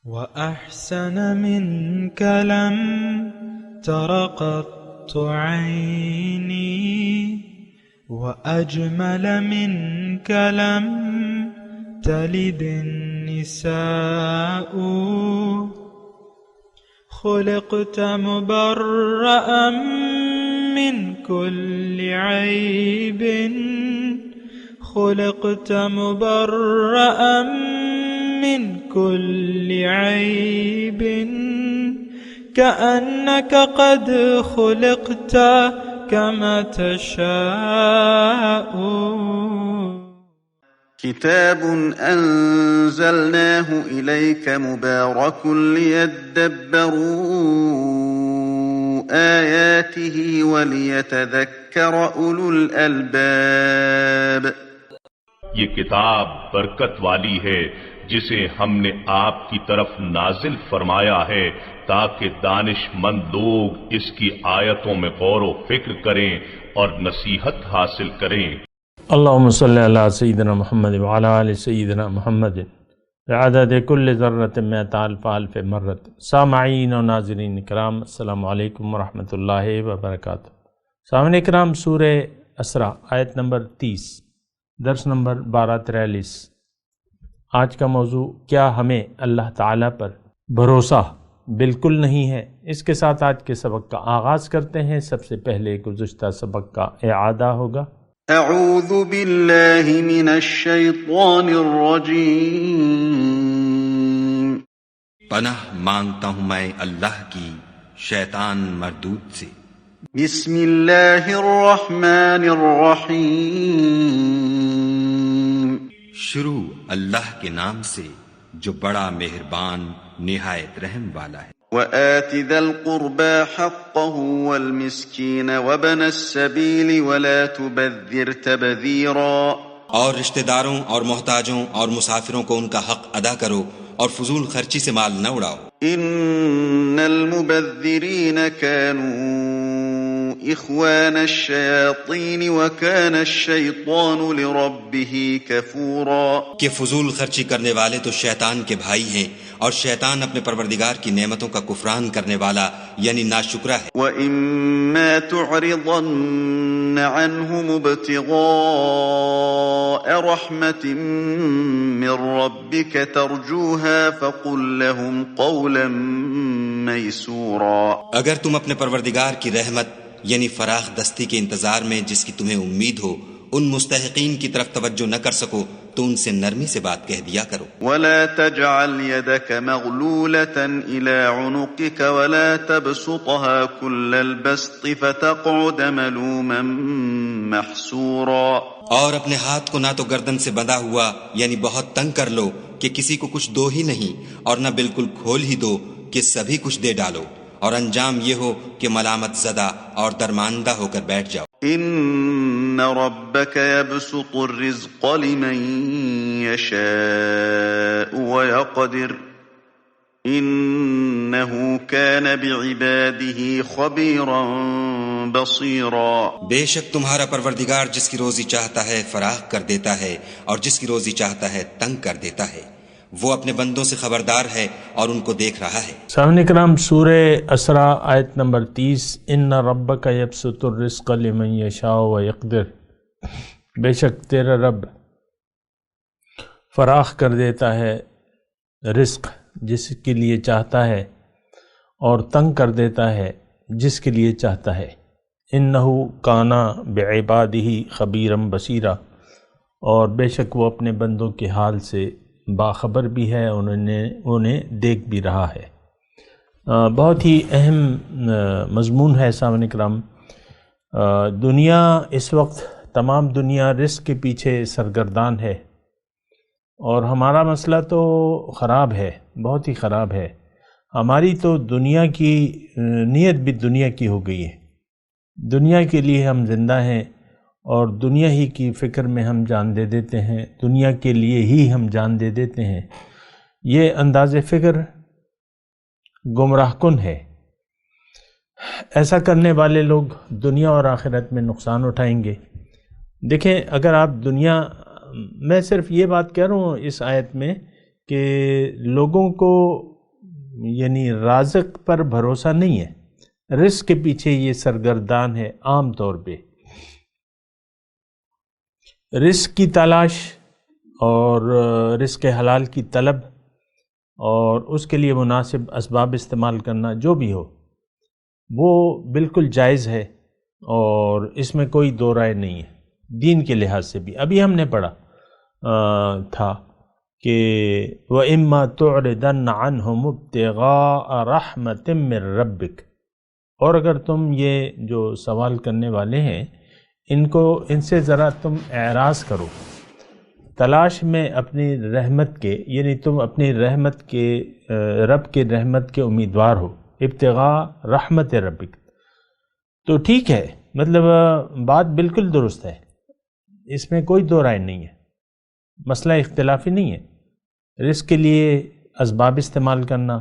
وأحسن منك لم تر قط عيني وأجمل منك لم تلد النساء خلقت مبرأ من كل عيب خلقت مبرأ من كل عيب كأنك قد خلقت كما تشاء. كتاب أنزلناه إليك مبارك ليدبروا آياته وليتذكر أولو الألباب. یہ کتاب برکت والی ہے جسے ہم نے آپ کی طرف نازل فرمایا ہے تاکہ دانش مند لوگ اس کی آیتوں میں غور و فکر کریں اور نصیحت حاصل کریں. اللہم صلی علی سیدنا محمد وعلی آل سیدنا محمد بعدد کل ذرۃ مئۃ الف الف مرۃ. سامعین و ناظرین اکرام، السلام علیکم ورحمۃ اللہ وبرکاتہ. سامعین اکرام، سورہ اسراء آیت نمبر 30، درس نمبر 1243. آج کا موضوع، کیا ہمیں اللہ تعالیٰ پر بھروسہ بالکل نہیں ہے؟ اس کے ساتھ آج کے سبق کا آغاز کرتے ہیں. سب سے پہلے گزشتہ سبق کا اعادہ ہوگا. اعوذ باللہ من الشیطان الرجیم. پناہ مانگتا ہوں میں اللہ کی شیطان مردود سے. بسم اللہ الرحمن الرحیم. شروع اللہ کے نام سے جو بڑا مہربان نہایت رحم والا ہے. وآت ذا القربى حقه والمسكين وابن السبيل ولا تبذر تبذيرا. اور رشتہ داروں اور محتاجوں اور مسافروں کو ان کا حق ادا کرو اور فضول خرچی سے مال نہ اڑاؤ. ان المبذرين كانوا اخوان الشياطين وكان الشيطان لربه كفورا. کہ فضول خرچی کرنے والے تو شیطان کے بھائی ہیں اور شیطان اپنے پروردگار کی نعمتوں کا کفران کرنے والا یعنی ناشکرا ہے. وَإِمَّا تُعْرِضَنَّ عَنْهُمُ ابْتِغَاءَ رَحْمَةٍ مِّن رَّبِّكَ تَرْجُوهَا فَقُل لَّهُمْ قَوْلًا مَّيْسُورًا. اگر تم اپنے پروردگار کی رحمت یعنی فراخ دستی کے انتظار میں جس کی تمہیں امید ہو ان مستحقین کی طرف توجہ نہ کر سکو تو ان سے نرمی سے بات کہہ دیا کرو. وَلَا تَجْعَلْ يَدَكَ مَغْلُولَةً إِلَىٰ عُنُقِكَ وَلَا تَبْسُطْهَا كُلَّ الْبَسْطِ فَتَقْعُدَ مَلُومًا مَّحْسُورًا. اور اپنے ہاتھ کو نہ تو گردن سے بندھا ہوا یعنی بہت تنگ کر لو کہ کسی کو کچھ دو ہی نہیں، اور نہ بالکل کھول ہی دو کہ سبھی کچھ دے ڈالو، اور انجام یہ ہو کہ ملامت زدہ اور درماندہ ہو کر بیٹھ جاؤ. ان ربك يبسط الرزق لمن يشاء ويقدر انه كان بعباده خبيرا بصيرا. بے شک تمہارا پروردگار جس کی روزی چاہتا ہے فراخ کر دیتا ہے اور جس کی روزی چاہتا ہے تنگ کر دیتا ہے. وہ اپنے بندوں سے خبردار ہے اور ان کو دیکھ رہا ہے. سامعین کرام، سورہ اسراء آیت نمبر 30. ان ربک یبسط الرزق لمن یشاء ویقدر. بے شک تیرا رب فراخ کر دیتا ہے رزق جس کے لیے چاہتا ہے اور تنگ کر دیتا ہے جس کے لیے چاہتا ہے. انہ کان بعبادہ خبیرا بصیرا. اور بے شک وہ اپنے بندوں کے حال سے باخبر بھی ہے، انہیں دیکھ بھی رہا ہے. بہت ہی اہم مضمون ہے سامعین کرام. دنیا اس وقت، تمام دنیا رزق کے پیچھے سرگردان ہے، اور ہمارا مسئلہ تو خراب ہے، بہت ہی خراب ہے. ہماری تو دنیا کی نیت بھی دنیا کی ہو گئی ہے. دنیا کے لیے ہم زندہ ہیں اور دنیا ہی کی فکر میں ہم جان دے دیتے ہیں، دنیا کے لیے ہی ہم جان دے دیتے ہیں. یہ انداز فکر گمراہ کن ہے. ایسا کرنے والے لوگ دنیا اور آخرت میں نقصان اٹھائیں گے. دیکھیں، اگر آپ دنیا، میں صرف یہ بات کہہ رہا ہوں اس آیت میں کہ لوگوں کو یعنی رازق پر بھروسہ نہیں ہے، رزق کے پیچھے یہ سرگردان ہے عام طور پہ۔ رزق کی تلاش اور رزق حلال کی طلب اور اس کے لیے مناسب اسباب استعمال کرنا جو بھی ہو وہ بالکل جائز ہے، اور اس میں کوئی دو رائے نہیں ہے دین کے لحاظ سے بھی۔ ابھی ہم نے پڑھا تھا کہ وَإِمَّا تُعْرِضَنَّ عَنْهُمُ ابْتِغَاءَ رَحْمَةٍ مِّن رَبِّكَ، اور اگر تم یہ جو سوال کرنے والے ہیں ان سے ذرا تم اعراض کرو، تلاش میں اپنی رحمت کے، یعنی تم اپنی رحمت کے رب کے رحمت کے امیدوار ہو، ابتغاء رحمت ربک، تو ٹھیک ہے، مطلب بات بالکل درست ہے، اس میں کوئی دو رائے نہیں ہے، مسئلہ اختلافی نہیں ہے۔ رزق کے لیے اسباب استعمال کرنا،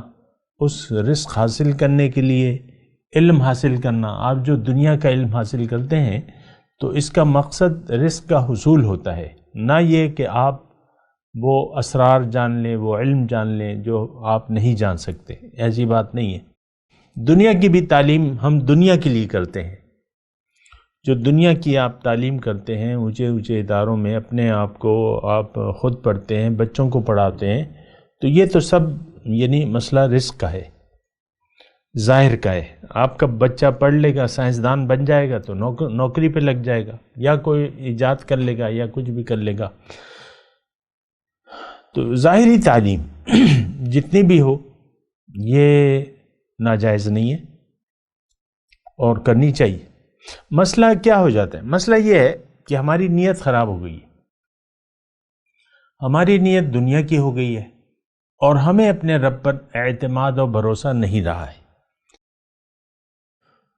اس رزق حاصل کرنے کے لیے علم حاصل کرنا، آپ جو دنیا کا علم حاصل کرتے ہیں تو اس کا مقصد رزق کا حصول ہوتا ہے، نہ یہ کہ آپ وہ اسرار جان لیں، وہ علم جان لیں جو آپ نہیں جان سکتے، ایسی بات نہیں ہے۔ دنیا کی بھی تعلیم ہم دنیا کے لیے کرتے ہیں، جو دنیا کی آپ تعلیم کرتے ہیں اونچے اونچے اداروں میں، اپنے آپ کو آپ خود پڑھتے ہیں، بچوں کو پڑھاتے ہیں، تو یہ تو سب یعنی مسئلہ رزق کا ہے، ظاہر کا ہے۔ آپ کا بچہ پڑھ لے گا، سائنسدان بن جائے گا تو نوکری پہ لگ جائے گا، یا کوئی ایجاد کر لے گا یا کچھ بھی کر لے گا۔ تو ظاہری تعلیم جتنی بھی ہو یہ ناجائز نہیں ہے اور کرنی چاہیے۔ مسئلہ کیا ہو جاتا ہے؟ مسئلہ یہ ہے کہ ہماری نیت خراب ہو گئی ہے، ہماری نیت دنیا کی ہو گئی ہے، اور ہمیں اپنے رب پر اعتماد اور بھروسہ نہیں رہا ہے۔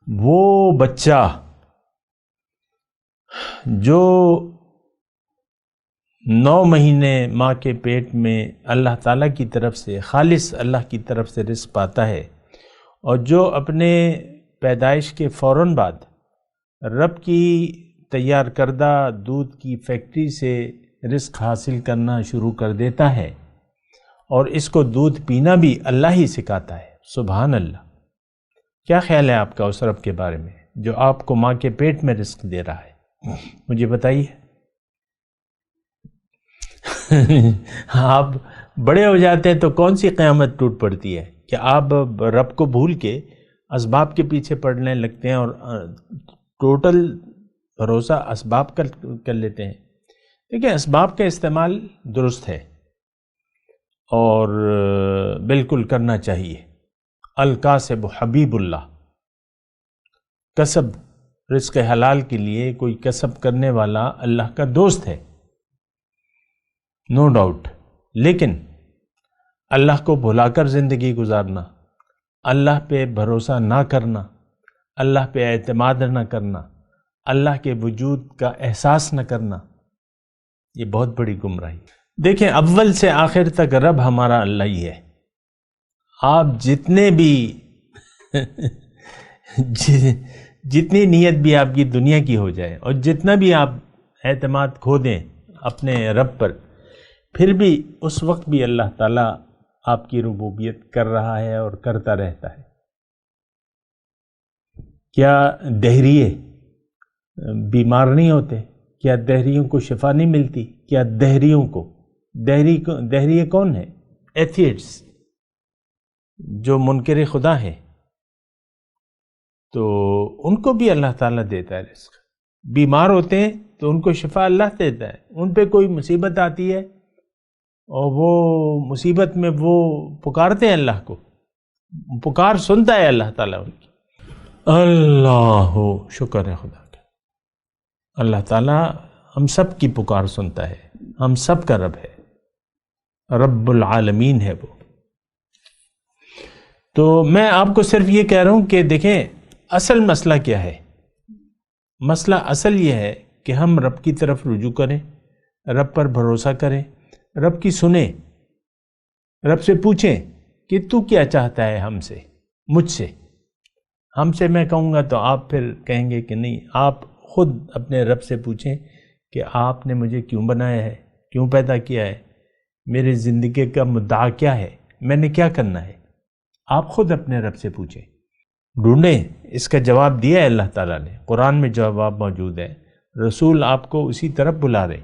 وہ بچہ جو 9 مہینے ماں کے پیٹ میں اللہ تعالیٰ کی طرف سے، خالص اللہ کی طرف سے رزق پاتا ہے، اور جو اپنے پیدائش کے فوراً بعد رب کی تیار کردہ دودھ کی فیکٹری سے رزق حاصل کرنا شروع کر دیتا ہے، اور اس کو دودھ پینا بھی اللہ ہی سکھاتا ہے، سبحان اللہ۔ کیا خیال ہے آپ کا اس رب کے بارے میں جو آپ کو ماں کے پیٹ میں رزق دے رہا ہے؟ مجھے بتائیے۔ آپ بڑے ہو جاتے ہیں تو کون سی قیامت ٹوٹ پڑتی ہے کہ آپ رب کو بھول کے اسباب کے پیچھے پڑنے لگتے ہیں اور ٹوٹل بھروسہ اسباب کر لیتے ہیں۔ دیکھیں، اسباب کا استعمال درست ہے اور بالکل کرنا چاہیے۔ الکاسب حبیب اللہ، کسب رزق حلال کے لیے کوئی کسب کرنے والا اللہ کا دوست ہے، نو ڈاؤٹ، لیکن اللہ کو بھلا کر زندگی گزارنا، اللہ پہ بھروسہ نہ کرنا، اللہ پہ اعتماد نہ کرنا، اللہ کے وجود کا احساس نہ کرنا، یہ بہت بڑی گمراہی۔ دیکھیں، اول سے آخر تک رب ہمارا اللہ ہی ہے۔ آپ جتنے بھی جتنی نیت بھی آپ کی دنیا کی ہو جائے اور جتنا بھی آپ اعتماد کھو دیں اپنے رب پر، پھر بھی اس وقت بھی اللہ تعالیٰ آپ کی ربوبیت کر رہا ہے اور کرتا رہتا ہے۔ کیا دہریے بیمار نہیں ہوتے؟ کیا دہریوں کو شفا نہیں ملتی؟ کیا دہریوں کو دہریے کون ہے؟ ایتھیسٹس، جو منکر خدا ہے، تو ان کو بھی اللہ تعالیٰ دیتا ہے رزق۔ بیمار ہوتے ہیں تو ان کو شفا اللہ دیتا ہے، ان پہ کوئی مصیبت آتی ہے اور وہ مصیبت میں وہ پکارتے ہیں اللہ کو، پکار سنتا ہے اللہ تعالیٰ ان کی۔ اللہ شکر ہے خدا کا، اللہ تعالیٰ ہم سب کی پکار سنتا ہے، ہم سب کا رب ہے، رب العالمین ہے وہ۔ تو میں آپ کو صرف یہ کہہ رہا ہوں کہ دیکھیں اصل مسئلہ کیا ہے۔ مسئلہ اصل یہ ہے کہ ہم رب کی طرف رجوع کریں، رب پر بھروسہ کریں، رب کی سنیں، رب سے پوچھیں کہ تو کیا چاہتا ہے ہم سے، مجھ سے۔ ہم سے میں کہوں گا تو آپ پھر کہیں گے کہ نہیں، آپ خود اپنے رب سے پوچھیں کہ آپ نے مجھے کیوں بنایا ہے، کیوں پیدا کیا ہے، میرے زندگی کا مدعا کیا ہے، میں نے کیا کرنا ہے۔ آپ خود اپنے رب سے پوچھیں، ڈھونڈیں۔ اس کا جواب دیا ہے اللہ تعالیٰ نے، قرآن میں جواب موجود ہے، رسول آپ کو اسی طرف بلا رہے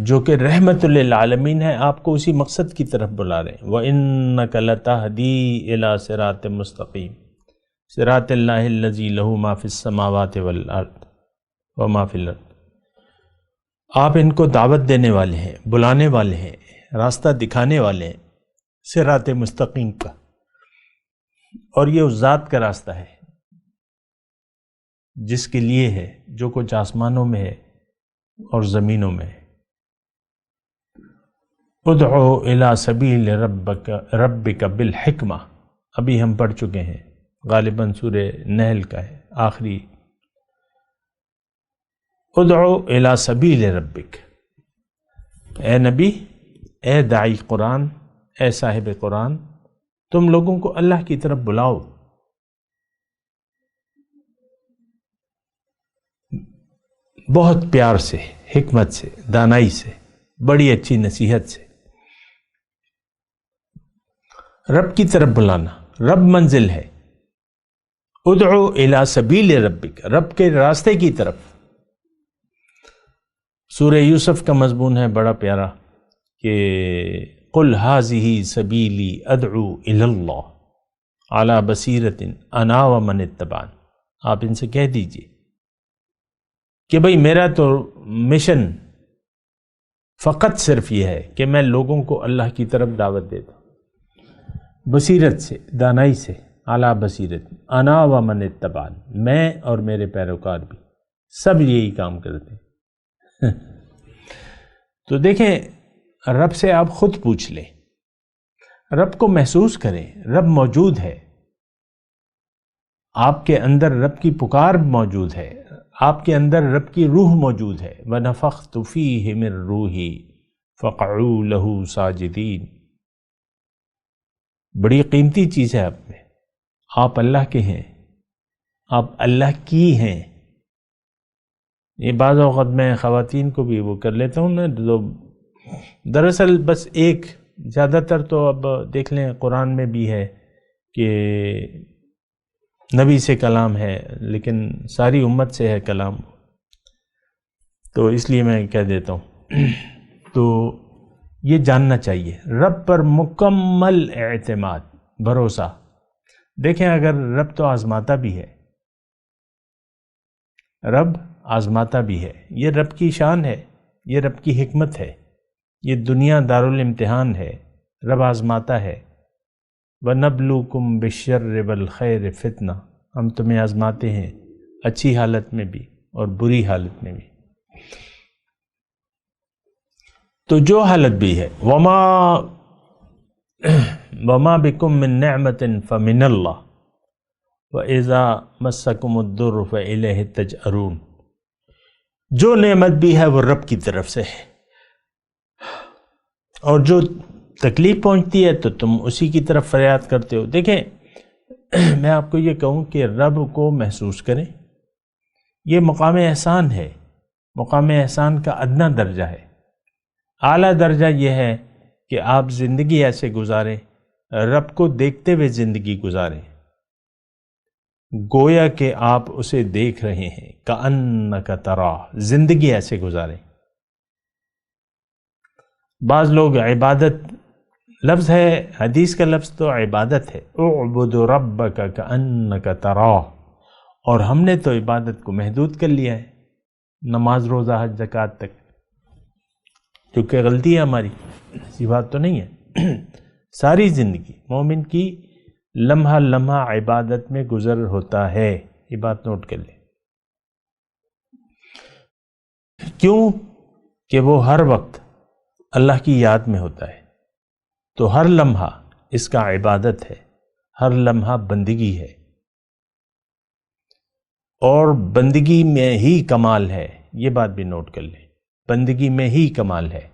جو کہ رحمت للعالمین ہے، آپ کو اسی مقصد کی طرف بلا رہے ہیں۔ وَإِنَّكَ لَتَهْدِي إِلَى صِرَاطٍ مُسْتَقِيمٍ صراط اللہ الذی لہ ما فی السماوات والارض وما فی الارض۔ آپ ان کو دعوت دینے والے ہیں، بلانے والے ہیں، راستہ دکھانے والے ہیں صراط مستقیم کا، اور یہ اس ذات کا راستہ ہے جس کے لیے ہے جو کچھ آسمانوں میں ہے اور زمینوں میں ہے۔ ادعو الی سبیل ربک بالحکمہ، ابھی ہم پڑھ چکے ہیں، غالباً سورہ نحل کا ہے آخری۔ ادعو الی سبیل ربک، اے نبی، اے داعی قرآن، اے صاحب قرآن، تم لوگوں کو اللہ کی طرف بلاؤ، بہت پیار سے، حکمت سے، دانائی سے، بڑی اچھی نصیحت سے۔ رب کی طرف بلانا، رب منزل ہے۔ ادعو الی سبیل ربک، رب کے راستے کی طرف۔ سورہ یوسف کا مضمون ہے بڑا پیارا کہ قل ھذہ سبیلی ادعو الی اللہ علی بصیرۃ انا ومن اتبعن، آپ ان سے کہہ دیجئے کہ بھئی میرا تو مشن فقط صرف یہ ہے کہ میں لوگوں کو اللہ کی طرف دعوت دیتا ہوں، بصیرت سے، دانائی سے، اعلیٰ بصیرت، انا و من اتبعن، میں اور میرے پیروکار بھی سب یہی کام کرتے ہیں۔ تو دیکھیں، رب سے آپ خود پوچھ لیں، رب کو محسوس کریں، رب موجود ہے، آپ کے اندر رب کی پکار موجود ہے، آپ کے اندر رب کی روح موجود ہے۔ وَنَفَخْتُ فِيهِ مِن رُوحِي فَقَعُوا لَهُ سَاجِدِينَ، بڑی قیمتی چیز ہے آپ میں، آپ اللہ کے ہیں، آپ اللہ کی ہیں۔ یہ بعض اوقات میں خواتین کو بھی وہ کر لیتا ہوں نا، تو دراصل بس ایک، زیادہ تر تو اب دیکھ لیں قرآن میں بھی ہے کہ نبی سے کلام ہے، لیکن ساری امت سے ہے کلام، تو اس لیے میں کہہ دیتا ہوں۔ تو یہ جاننا چاہیے رب پر مکمل اعتماد، بھروسہ۔ دیکھیں، اگر رب تو آزماتا بھی ہے، رب آزماتا بھی ہے، یہ رب کی شان ہے، یہ رب کی حکمت ہے، یہ دنیا دارالامتحان ہے، رب آزماتا ہے۔ وَنَبْلُوكُمْ بِالشَّرِّ وَالْخَيْرِ فِتْنَةً، ہم تمہیں آزماتے ہیں اچھی حالت میں بھی اور بری حالت میں بھی۔ تو جو حالت بھی ہے، وَمَا بِكُم مِّن نِّعْمَةٍ فَمِنَ اللَّهِ وَإِذَا مَسَّكُمُ الضُّرُّ فَإِلَيْهِ تَجْأَرُونَ، جو نعمت بھی ہے وہ رب کی طرف سے ہے، اور جو تکلیف پہنچتی ہے تو تم اسی کی طرف فریاد کرتے ہو۔ دیکھیں، میں آپ کو یہ کہوں کہ رب کو محسوس کریں، یہ مقام احسان ہے، مقام احسان کا ادنا درجہ ہے۔ اعلیٰ درجہ یہ ہے کہ آپ زندگی ایسے گزاریں، رب کو دیکھتے ہوئے زندگی گزاریں، گویا کہ آپ اسے دیکھ رہے ہیں، کأنک تراہ، زندگی ایسے گزاریں۔ بعض لوگ عبادت، لفظ ہے، حدیث کا لفظ تو عبادت ہے، اعبد ربک کأنک تراہ، اور ہم نے تو عبادت کو محدود کر لیا ہے نماز، روزہ، حج، زکوٰۃ تک، کیونکہ غلطی ہے ہماری، ایسی بات تو نہیں ہے۔ ساری زندگی مومن کی لمحہ لمحہ عبادت میں گزر ہوتا ہے، یہ بات نوٹ کر لیں۔ کیوں کہ وہ ہر وقت اللہ کی یاد میں ہوتا ہے، تو ہر لمحہ اس کا عبادت ہے، ہر لمحہ بندگی ہے، اور بندگی میں ہی کمال ہے، یہ بات بھی نوٹ کر لیں، بندگی میں ہی کمال ہے۔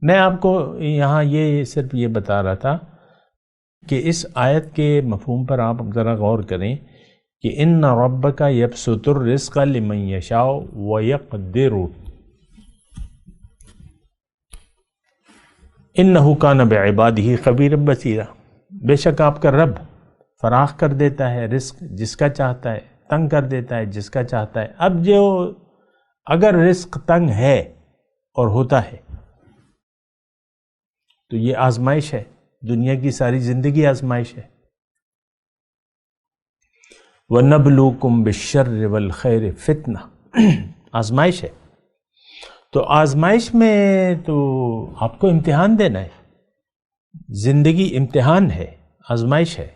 میں آپ کو یہاں یہ صرف یہ بتا رہا تھا کہ اس آیت کے مفہوم پر آپ ذرا غور کریں کہ ان ربک یبسط الرزق لمن یشاء ویقدر، انہ کان بعبادہ خبیرا بصیرا، بے شک آپ کا رب فراخ کر دیتا ہے رزق جس کا چاہتا ہے، تنگ کر دیتا ہے جس کا چاہتا ہے۔ اب جو اگر رزق تنگ ہے اور ہوتا ہے تو یہ آزمائش ہے، دنیا کی ساری زندگی آزمائش ہے۔ وَنَبْلُوكُمْ بِالشَّرِّ وَالْخَيْرِ فِتْنَةً، آزمائش ہے۔ تو آزمائش میں تو آپ کو امتحان دینا ہے، زندگی امتحان ہے، آزمائش ہے۔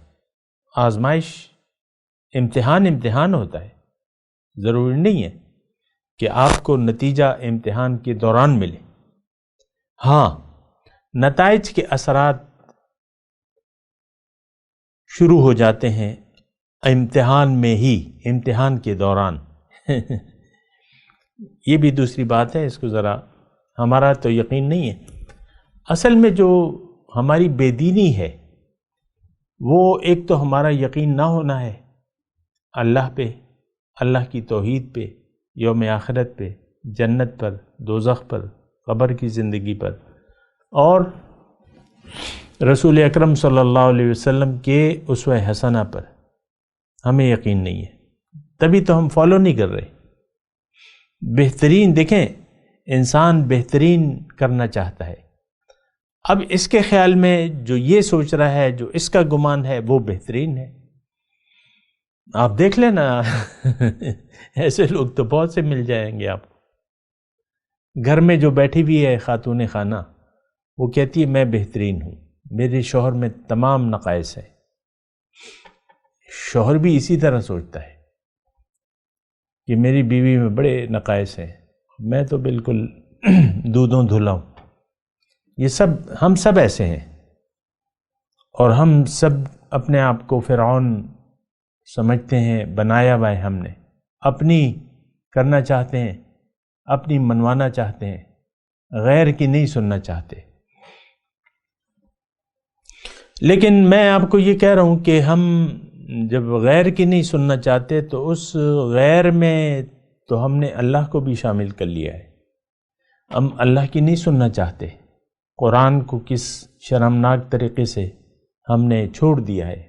آزمائش امتحان ہوتا ہے، ضروری نہیں ہے کہ آپ کو نتیجہ امتحان کے دوران ملے۔ ہاں، نتائج کے اثرات شروع ہو جاتے ہیں امتحان میں ہی، امتحان کے دوران۔ یہ بھی دوسری بات ہے، اس کو ذرا ہمارا تو یقین نہیں ہے۔ اصل میں جو ہماری بے دینی ہے وہ ایک تو ہمارا یقین نہ ہونا ہے اللہ پہ، اللہ کی توحید پہ، یوم آخرت پہ، جنت پر، دوزخ پر، قبر کی زندگی پر، اور رسول اکرم صلی اللہ علیہ وسلم کے اسوہ حسنہ پر ہمیں یقین نہیں ہے، تبھی تو ہم فالو نہیں کر رہے۔ بہترین دیکھیں، انسان بہترین کرنا چاہتا ہے، اب اس کے خیال میں جو یہ سوچ رہا ہے، جو اس کا گمان ہے، وہ بہترین ہے۔ آپ دیکھ لینا ایسے لوگ تو بہت سے مل جائیں گے آپ کو۔ گھر میں جو بیٹھی ہوئی ہے خاتون خانہ، وہ کہتی ہے میں بہترین ہوں، میرے شوہر میں تمام نقائص ہیں۔ شوہر بھی اسی طرح سوچتا ہے کہ میری بیوی میں بڑے نقائص ہیں، میں تو بالکل دودھوں دھلا ہوں۔ یہ سب، ہم سب ایسے ہیں، اور ہم سب اپنے آپ کو فرعون سمجھتے ہیں، بنایا ہوا ہے ہم نے، اپنی کرنا چاہتے ہیں، اپنی منوانا چاہتے ہیں، غیر کی نہیں سننا چاہتے۔ لیکن میں آپ کو یہ کہہ رہا ہوں کہ ہم جب غیر کی نہیں سننا چاہتے تو اس غیر میں تو ہم نے اللہ کو بھی شامل کر لیا ہے۔ ہم اللہ کی نہیں سننا چاہتے، قرآن کو کس شرمناک طریقے سے ہم نے چھوڑ دیا ہے،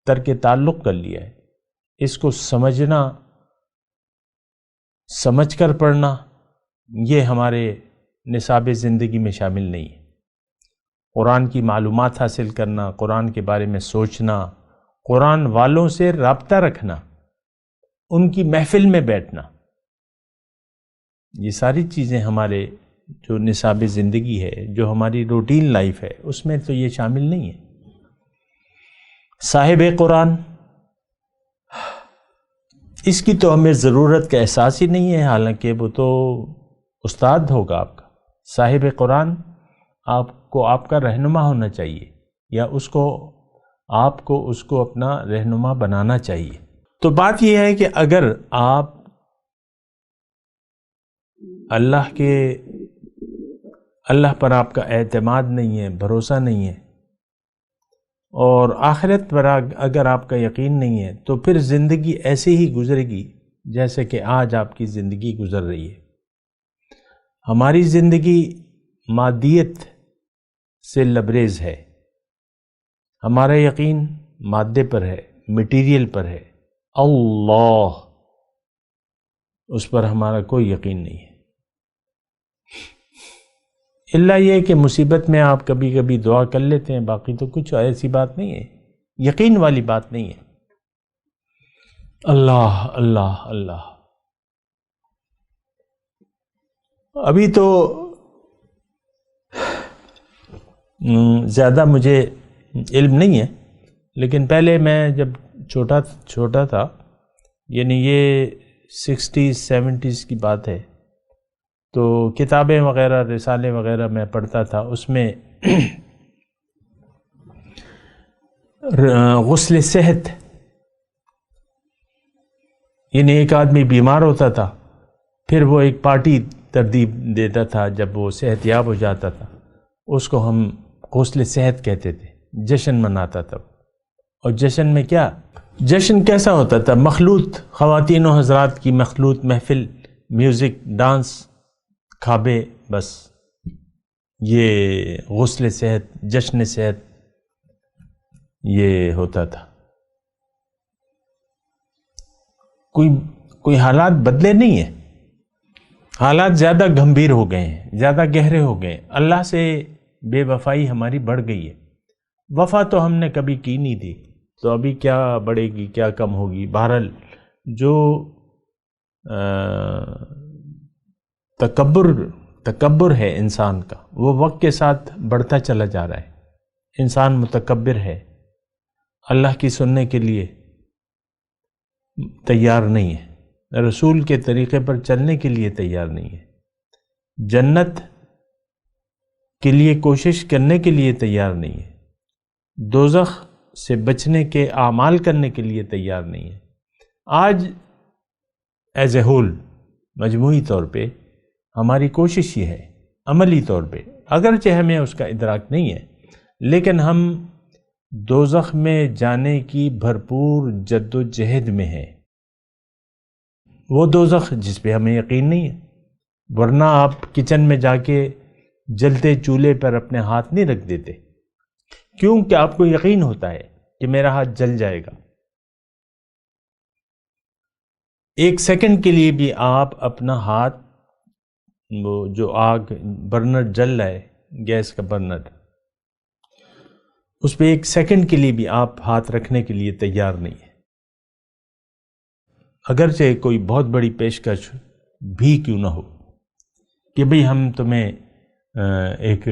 ترک تعلق کر لیا ہے۔ اس کو سمجھنا، سمجھ کر پڑھنا، یہ ہمارے نصاب زندگی میں شامل نہیں ہے۔ قرآن کی معلومات حاصل کرنا، قرآن کے بارے میں سوچنا، قرآن والوں سے رابطہ رکھنا، ان کی محفل میں بیٹھنا، یہ ساری چیزیں ہمارے جو نصاب زندگی ہے، جو ہماری روٹین لائف ہے، اس میں تو یہ شامل نہیں ہے۔ صاحب قرآن، اس کی تو ہمیں ضرورت کا احساس ہی نہیں ہے، حالانکہ وہ تو استاد ہوگا آپ کا۔ صاحب قرآن آپ کو آپ کا رہنما ہونا چاہیے، یا آپ کو اس کو اپنا رہنما بنانا چاہیے۔ تو بات یہ ہے کہ اگر آپ اللہ پر آپ کا اعتماد نہیں ہے، بھروسہ نہیں ہے، اور آخرت پر اگر آپ کا یقین نہیں ہے، تو پھر زندگی ایسے ہی گزرے گی جیسے کہ آج آپ کی زندگی گزر رہی ہے۔ ہماری زندگی مادیت سے لبریز ہے، ہمارا یقین مادے پر ہے، مٹیریل پر ہے۔ اللہ، اس پر ہمارا کوئی یقین نہیں ہے، اللہ یہ کہ مصیبت میں آپ کبھی کبھی دعا کر لیتے ہیں، باقی تو کچھ ایسی بات نہیں ہے، یقین والی بات نہیں ہے۔ اللہ اللہ اللہ۔ ابھی تو زیادہ مجھے علم نہیں ہے، لیکن پہلے میں جب چھوٹا تھا، یعنی یہ 60s 70s کی بات ہے، تو کتابیں وغیرہ، رسالے وغیرہ میں پڑھتا تھا، اس میں غسل صحت، یعنی ایک آدمی بیمار ہوتا تھا، پھر وہ ایک پارٹی ترتیب دیتا تھا، جب وہ صحت یاب ہو جاتا تھا، اس کو ہم غسل صحت کہتے تھے، جشن مناتا تھا۔ اور جشن میں کیا، جشن کیسا ہوتا تھا؟ مخلوط، خواتین و حضرات کی مخلوط محفل، میوزک، ڈانس، کھابے، بس یہ غسل صحت، جشن صحت یہ ہوتا تھا۔ کوئی حالات بدلے نہیں ہیں، حالات زیادہ گمبھیر ہو گئے ہیں، زیادہ گہرے ہو گئے ہیں۔ اللہ سے بے وفائی ہماری بڑھ گئی ہے۔ وفا تو ہم نے کبھی کی نہیں تھی، تو ابھی کیا بڑھے گی، کیا کم ہوگی؟ بہرحال جو تکبر ہے انسان کا، وہ وقت کے ساتھ بڑھتا چلا جا رہا ہے۔ انسان متکبر ہے، اللہ کی سننے کے لیے تیار نہیں ہے، رسول کے طریقے پر چلنے کے لیے تیار نہیں ہے، جنت کے لیے کوشش کرنے کے لیے تیار نہیں ہے، دوزخ سے بچنے کے اعمال کرنے کے لیے تیار نہیں ہے۔ آج ایز اے ہول، مجموعی طور پہ ہماری کوشش یہ ہے، عملی طور پہ، اگرچہ ہمیں اس کا ادراک نہیں ہے، لیکن ہم دوزخ میں جانے کی بھرپور جد و جہد میں ہیں۔ وہ دوزخ جس پہ ہمیں یقین نہیں ہے، ورنہ آپ کچن میں جا کے جلتے چولہے پر اپنے ہاتھ نہیں رکھ دیتے، کیونکہ آپ کو یقین ہوتا ہے کہ میرا ہاتھ جل جائے گا۔ ایک سیکنڈ کے لیے بھی آپ اپنا ہاتھ، وہ جو آگ برنر جل رہا ہے، گیس کا برنر، اس پہ ایک سیکنڈ کے لیے بھی آپ ہاتھ رکھنے کے لیے تیار نہیں ہے، اگرچہ کوئی بہت بڑی پیشکش بھی کیوں نہ ہو کہ بھئی ہم تمہیں ایک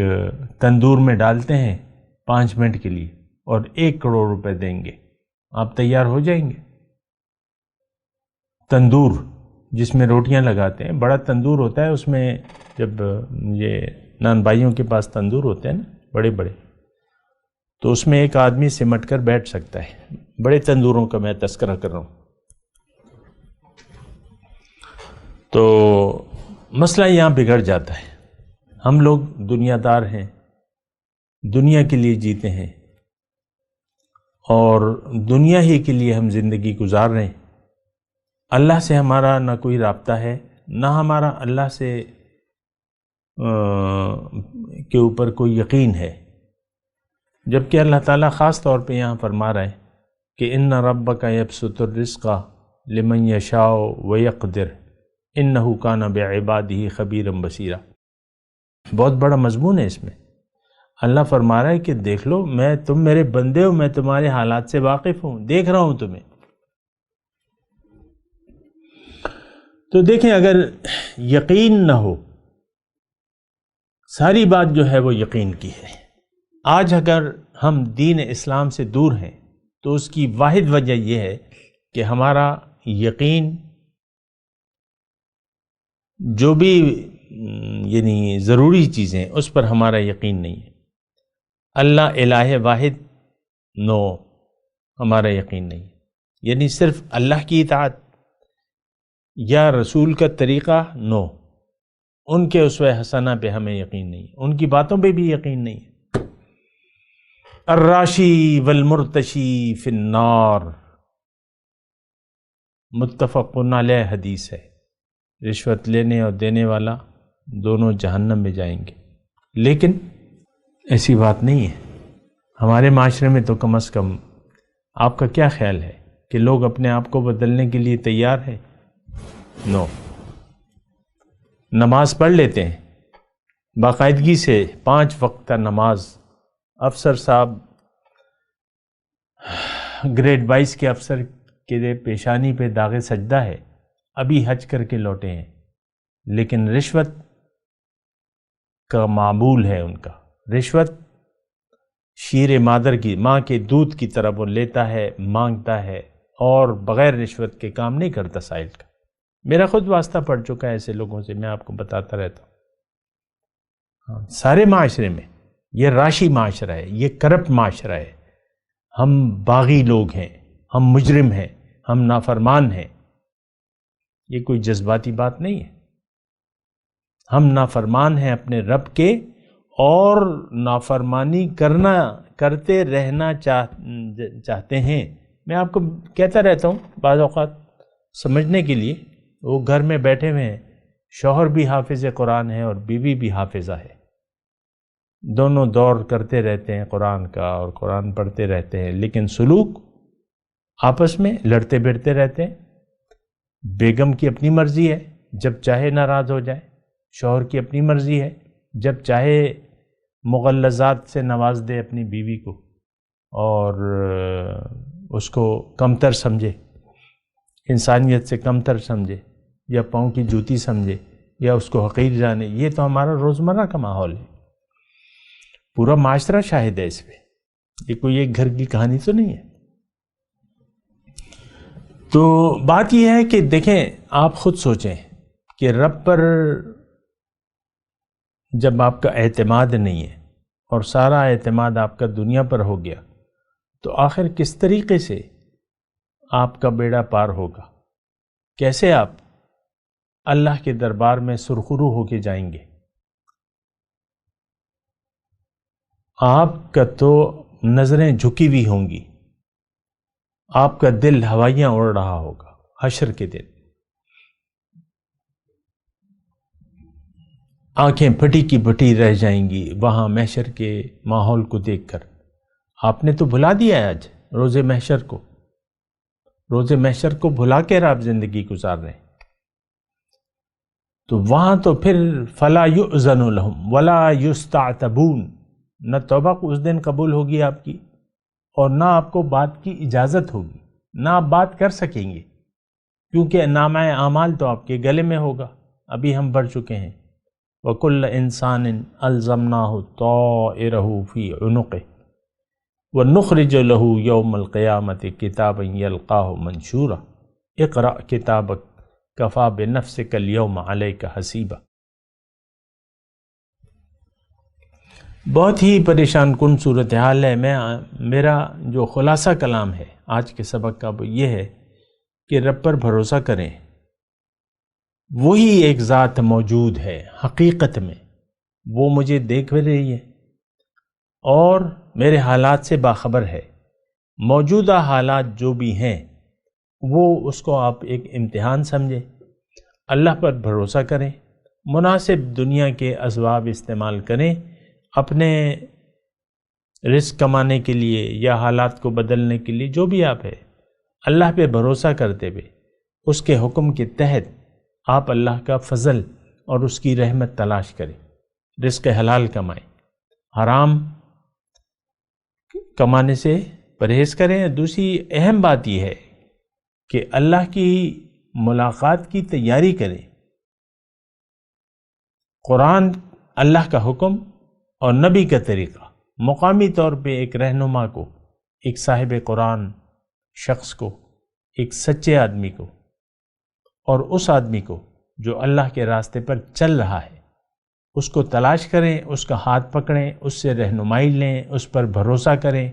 تندور میں ڈالتے ہیں 5 منٹ کے لیے اور 1 کروڑ روپے دیں گے، آپ تیار ہو جائیں گے؟ تندور جس میں روٹیاں لگاتے ہیں، بڑا تندور ہوتا ہے، اس میں جب یہ نان بھائیوں کے پاس تندور ہوتے ہیں نا بڑے بڑے، تو اس میں ایک آدمی سمٹ کر بیٹھ سکتا ہے۔ بڑے تندوروں کا میں تذکرہ کر رہا ہوں۔ تو مسئلہ یہاں بگڑ جاتا ہے۔ ہم لوگ دنیا دار ہیں، دنیا کے لیے جیتے ہیں، اور دنیا ہی کے لیے ہم زندگی گزار رہے ہیں۔ اللہ سے ہمارا نہ کوئی رابطہ ہے، نہ ہمارا اللہ سے کے اوپر کوئی یقین ہے، جبکہ اللہ تعالیٰ خاص طور پہ یہاں فرما رہا ہے کہ ان ربک یبسط الرزق لمن یشاء ویقدر انہ کان بعبادہ خبیرا بصیرا۔ بہت بڑا مضمون ہے اس میں۔ اللہ فرما رہا ہے کہ دیکھ لو، تم میرے بندے ہو، میں تمہارے حالات سے واقف ہوں، دیکھ رہا ہوں تمہیں۔ تو دیکھیں، اگر یقین نہ ہو، ساری بات جو ہے وہ یقین کی ہے۔ آج اگر ہم دین اسلام سے دور ہیں تو اس کی واحد وجہ یہ ہے کہ ہمارا یقین، جو بھی یعنی ضروری چیزیں اس پر ہمارا یقین نہیں ہے۔ اللہ الہ واحد، نو، ہمارا یقین نہیں ہے، یعنی صرف اللہ کی اطاعت یا رسول کا طریقہ، نو، ان کے اسوہ حسنہ پہ ہمیں یقین نہیں ہے، ان کی باتوں پہ بھی یقین نہیں ہے۔ الراشی والمرتشی فی النار، متفق علیہ حدیث ہے۔ رشوت لینے اور دینے والا دونوں جہنم میں جائیں گے، لیکن ایسی بات نہیں ہے۔ ہمارے معاشرے میں تو کم از کم آپ کا کیا خیال ہے کہ لوگ اپنے آپ کو بدلنے کے لیے تیار ہیں؟ نو۔ نماز پڑھ لیتے ہیں باقاعدگی سے، 5 وقت کا نماز۔ افسر صاحب، گریڈ 22 کے افسر کے پیشانی پہ داغ سجدہ ہے، ابھی حج کر کے لوٹے ہیں، لیکن رشوت کا معمول ہے ان کا۔ رشوت شیر مادر کی، ماں کے دودھ کی طرح وہ لیتا ہے، مانگتا ہے، اور بغیر رشوت کے کام نہیں کرتا سائل کا۔ میرا خود واسطہ پڑ چکا ہے ایسے لوگوں سے، میں آپ کو بتاتا رہتا ہوں۔ سارے معاشرے میں یہ راشی معاشرہ ہے، یہ کرپٹ معاشرہ ہے۔ ہم باغی لوگ ہیں، ہم مجرم ہیں، ہم نافرمان ہیں۔ یہ کوئی جذباتی بات نہیں ہے۔ ہم نافرمان ہیں اپنے رب کے، اور نافرمانی کرتے رہنا چاہتے ہیں۔ میں آپ کو کہتا رہتا ہوں بعض اوقات سمجھنے کے لیے، وہ گھر میں بیٹھے ہوئے ہیں، شوہر بھی حافظ قرآن ہے اور بیوی بھی حافظہ ہے، دونوں دور کرتے رہتے ہیں قرآن کا اور قرآن پڑھتے رہتے ہیں، لیکن سلوک آپس میں لڑتے بھڑتے رہتے ہیں۔ بیگم کی اپنی مرضی ہے، جب چاہے ناراض ہو جائے، شوہر کی اپنی مرضی ہے، جب چاہے مغلظات سے نواز دے اپنی بیوی کو اور اس کو کمتر سمجھے، انسانیت سے کمتر سمجھے، یا پاؤں کی جوتی سمجھے، یا اس کو حقیر جانے۔ یہ تو ہمارا روزمرہ کا ماحول ہے، پورا معاشرہ شاہد ہے اس پہ، یہ کوئی ایک گھر کی کہانی تو نہیں ہے۔ تو بات یہ ہے کہ دیکھیں، آپ خود سوچیں کہ رب پر جب آپ کا اعتماد نہیں ہے اور سارا اعتماد آپ کا دنیا پر ہو گیا، تو آخر کس طریقے سے آپ کا بیڑا پار ہوگا؟ کیسے آپ اللہ کے دربار میں سرخرو ہو کے جائیں گے؟ آپ کا تو نظریں جھکی ہوئی ہوں گی، آپ کا دل ہوائیاں اڑ رہا ہوگا حشر کے دن، آنکھیں پھٹی کی پھٹی رہ جائیں گی وہاں محشر کے ماحول کو دیکھ کر۔ آپ نے تو بھلا دیا ہے آج روز محشر کو، روز محشر کو بھلا کے آپ زندگی گزار رہے ہیں۔ تو وہاں تو پھر فلا یؤذن لہم ولا یستعتبون، نہ توبہ اس دن قبول ہوگی آپ کی، اور نہ آپ کو بات کی اجازت ہوگی، نہ آپ بات کر سکیں گے، کیونکہ نامہ اعمال تو آپ کے گلے میں ہوگا۔ ابھی ہم پڑھ چکے ہیں وَكُلَّ إِنسَانٍ أَلْزَمْنَاهُ طَائِرَهُ فِي عُنُقِهِ وَنُخْرِجُ لَهُ يَوْمَ الْقِيَامَةِ كِتَابًا يَلْقَاهُ مَنْشُورًا اقْرَأْ كِتَابَكَ كَفَى بِنَفْسِكَ الْيَوْمَ عَلَيْكَ حَسِيبًا۔ بہت ہی پریشان کن صورتحال ہے۔ میرا جو خلاصہ کلام ہے آج کے سبق کا وہ یہ ہے کہ رب پر بھروسہ کریں، وہی ایک ذات موجود ہے حقیقت میں، وہ مجھے دیکھ رہی ہے اور میرے حالات سے باخبر ہے۔ موجودہ حالات جو بھی ہیں وہ اس کو آپ ایک امتحان سمجھیں، اللہ پر بھروسہ کریں، مناسب دنیا کے اسباب استعمال کریں اپنے رزق کمانے کے لیے یا حالات کو بدلنے کے لیے، جو بھی آپ ہے اللہ پہ بھروسہ کرتے ہوئے اس کے حکم کے تحت آپ اللہ کا فضل اور اس کی رحمت تلاش کریں، رزق حلال کمائیں، حرام کمانے سے پرہیز کریں۔ دوسری اہم بات یہ ہے کہ اللہ کی ملاقات کی تیاری کریں۔ قرآن اللہ کا حکم اور نبی کا طریقہ، مقامی طور پہ ایک رہنما کو، ایک صاحب قرآن شخص کو، ایک سچے آدمی کو، اور اس آدمی کو جو اللہ کے راستے پر چل رہا ہے، اس کو تلاش کریں، اس کا ہاتھ پکڑیں، اس سے رہنمائی لیں، اس پر بھروسہ کریں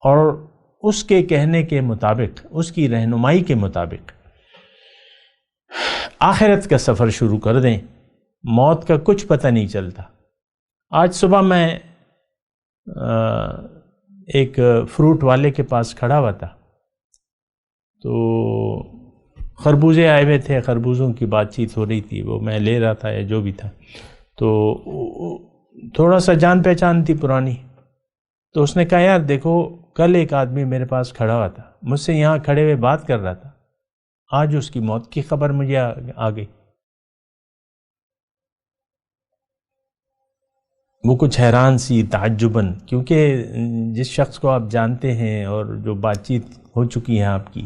اور اس کے کہنے کے مطابق، اس کی رہنمائی کے مطابق آخرت کا سفر شروع کر دیں۔ موت کا کچھ پتہ نہیں چلتا۔ آج صبح میں ایک فروٹ والے کے پاس کھڑا ہوا تھا، تو خربوزے آئے ہوئے تھے، خربوزوں کی بات چیت ہو رہی تھی، وہ میں لے رہا تھا یا جو بھی تھا، تو تھوڑا سا جان پہچان تھی پرانی، تو اس نے کہا یار دیکھو کل ایک آدمی میرے پاس کھڑا ہوا تھا، مجھ سے یہاں کھڑے ہوئے بات کر رہا تھا، آج اس کی موت کی خبر مجھے آ گئی۔ وہ کچھ حیران سی تعجباً، کیونکہ جس شخص کو آپ جانتے ہیں اور جو بات چیت ہو چکی ہے آپ کی،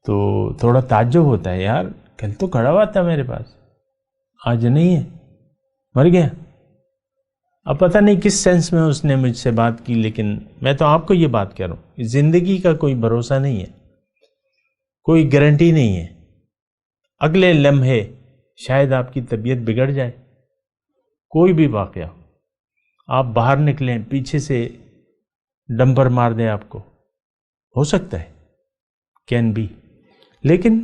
تو تھوڑا تعجب ہوتا ہے، یار کل تو کھڑا ہوا تھا میرے پاس، آج نہیں ہے، مر گیا۔ اب پتہ نہیں کس سینس میں اس نے مجھ سے بات کی، لیکن میں تو آپ کو یہ بات کہہ رہا ہوں، زندگی کا کوئی بھروسہ نہیں ہے، کوئی گارنٹی نہیں ہے، اگلے لمحے شاید آپ کی طبیعت بگڑ جائے، کوئی بھی واقعہ، آپ باہر نکلیں پیچھے سے ڈمپر مار دیں آپ کو، ہو سکتا ہے، کین بی، لیکن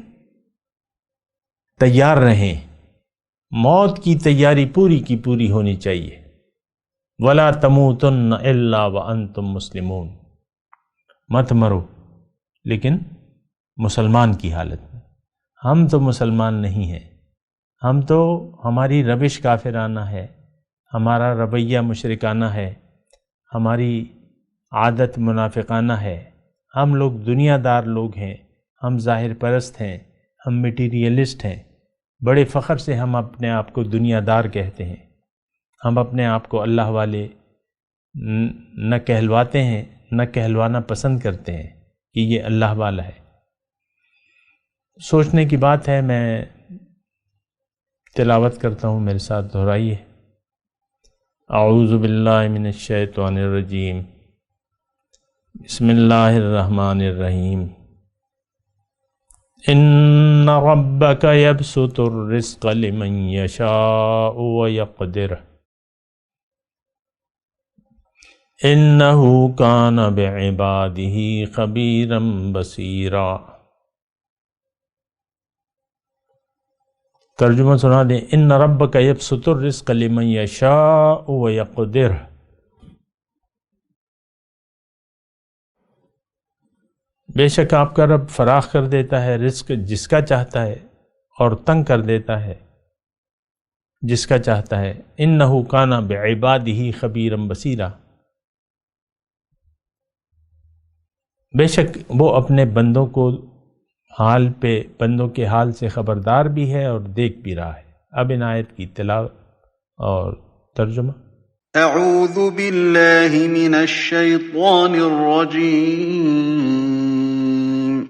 تیار رہیں، موت کی تیاری پوری کی پوری ہونی چاہیے۔ وَلَا تَمُوتُنَّ إِلَّا وَأَنْتُمْ مُسْلِمُونَ، مت مرو لیکن مسلمان کی حالت میں۔ ہم تو مسلمان نہیں ہیں، ہم تو، ہماری روش کافرانہ ہے، ہمارا رویہ مشرکانہ ہے، ہماری عادت منافقانہ ہے، ہم لوگ دنیا دار لوگ ہیں، ہم ظاہر پرست ہیں، ہم میٹیریلسٹ ہیں، بڑے فخر سے ہم اپنے آپ کو دنیا دار کہتے ہیں، ہم اپنے آپ کو اللہ والے نہ کہلواتے ہیں، نہ کہلوانا پسند کرتے ہیں کہ یہ اللہ والا ہے۔ سوچنے کی بات ہے، میں تلاوت کرتا ہوں، میرے ساتھ دہرائیے۔ اعوذ باللہ من الشیطان الرجیم، بسم اللہ الرحمن الرحیم۔ ان ربک یبسط الرزق لمن یشاء ویقدر انہ کان بعبادہ خبیرا بصیرا۔ ترجمہ سنا دیں۔ ان ربک یبسط الرزق لمن یشاء ویقدر، بے شک آپ کا رب فراخ کر دیتا ہے رزق جس کا چاہتا ہے اور تنگ کر دیتا ہے جس کا چاہتا ہے۔ انہ کان بعبادہ خبیرا بصیرا، بے شک وہ اپنے بندوں کو بندوں کے حال سے خبردار بھی ہے اور دیکھ بھی رہا ہے۔ اب ان آیت کی تلاوت اور ترجمہ۔ اعوذ باللہ من الشیطان الرجیم،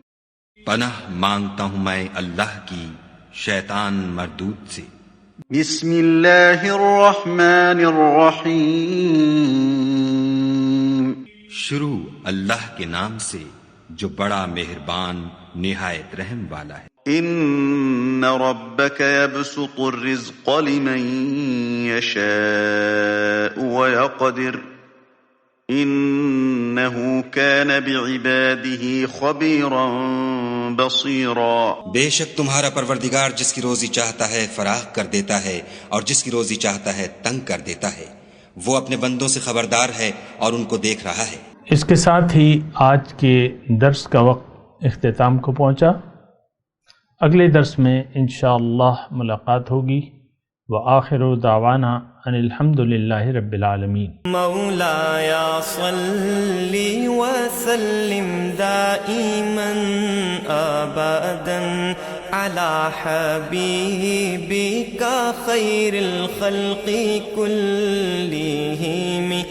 پناہ مانگتا ہوں میں اللہ کی شیطان مردود سے۔ بسم اللہ الرحمن الرحیم، شروع اللہ کے نام سے جو بڑا مہربان نہایت رحم والا ہے۔ ان ربک یبسط الرزق لمن یشاء ویقدر انہ کان بعبادہ خبیرا بصیرا۔ بے شک تمہارا پروردگار جس کی روزی چاہتا ہے فراخ کر دیتا ہے اور جس کی روزی چاہتا ہے تنگ کر دیتا ہے، وہ اپنے بندوں سے خبردار ہے اور ان کو دیکھ رہا ہے۔ اس کے ساتھ ہی آج کے درس کا وقت اختتام کو پہنچا۔ اگلے درس میں انشاءاللہ ملاقات ہوگی۔ وآخر دعوانا ان الحمد للہ رب العالمین۔ مولاي صل وسلم دائما ابدا على حبيبك خير الخلق كلهم